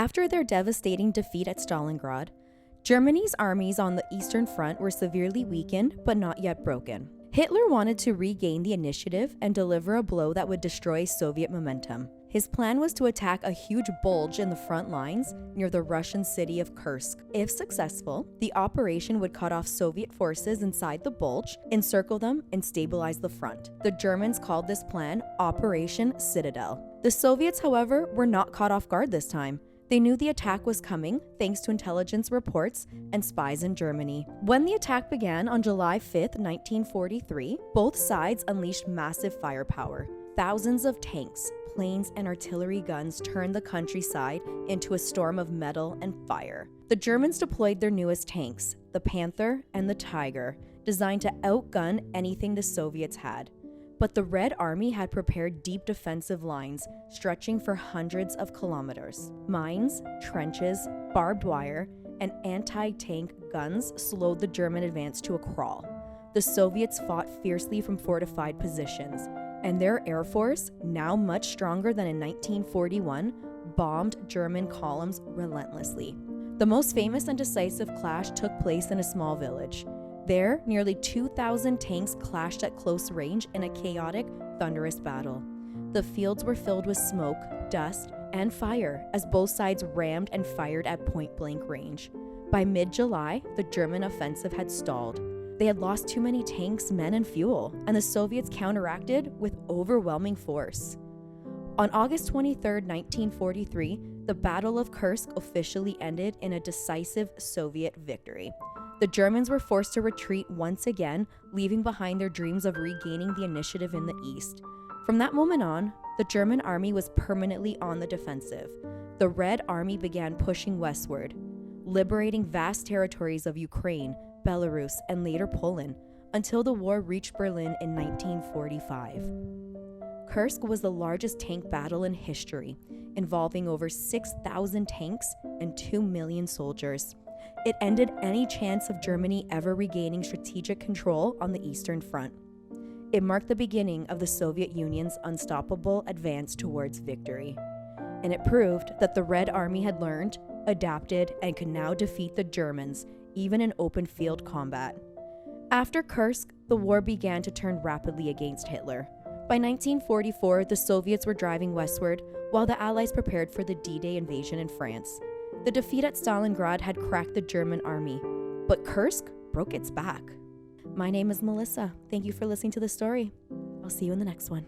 After their devastating defeat at Stalingrad, Germany's armies on the Eastern Front were severely weakened but not yet broken. Hitler wanted to regain the initiative and deliver a blow that would destroy Soviet momentum. His plan was to attack a huge bulge in the front lines near the Russian city of Kursk. If successful, the operation would cut off Soviet forces inside the bulge, encircle them, and stabilize the front. The Germans called this plan Operation Citadel. The Soviets, however, were not caught off guard this time. They knew the attack was coming thanks to intelligence reports and spies in Germany. When the attack began on July 5, 1943, both sides unleashed massive firepower. Thousands of tanks, planes, and artillery guns turned the countryside into a storm of metal and fire. The Germans deployed their newest tanks, the Panther and the Tiger, designed to outgun anything the Soviets had. But the Red Army had prepared deep defensive lines stretching for hundreds of kilometers. Mines, trenches, barbed wire, and anti-tank guns slowed the German advance to a crawl. The Soviets fought fiercely from fortified positions, and their air force, now much stronger than in 1941, bombed German columns relentlessly. The most famous and decisive clash took place in a small village. There, nearly 2,000 tanks clashed at close range in a chaotic, thunderous battle. The fields were filled with smoke, dust, and fire as both sides rammed and fired at point-blank range. By mid-July, the German offensive had stalled. They had lost too many tanks, men, and fuel, and the Soviets counteracted with overwhelming force. On August 23, 1943, the Battle of Kursk officially ended in a decisive Soviet victory. The Germans were forced to retreat once again, leaving behind their dreams of regaining the initiative in the east. From that moment on, the German army was permanently on the defensive. The Red Army began pushing westward, liberating vast territories of Ukraine, Belarus, and later Poland, until the war reached Berlin in 1945. Kursk was the largest tank battle in history, involving over 6,000 tanks and 2 million soldiers. It ended any chance of Germany ever regaining strategic control on the Eastern Front. It marked the beginning of the Soviet Union's unstoppable advance towards victory. And it proved that the Red Army had learned, adapted, and could now defeat the Germans, even in open field combat. After Kursk, the war began to turn rapidly against Hitler. By 1944, the Soviets were driving westward, while the Allies prepared for the D-Day invasion in France. The defeat at Stalingrad had cracked the German army, but Kursk broke its back. My name is Melissa. Thank you for listening to the story. I'll see you in the next one.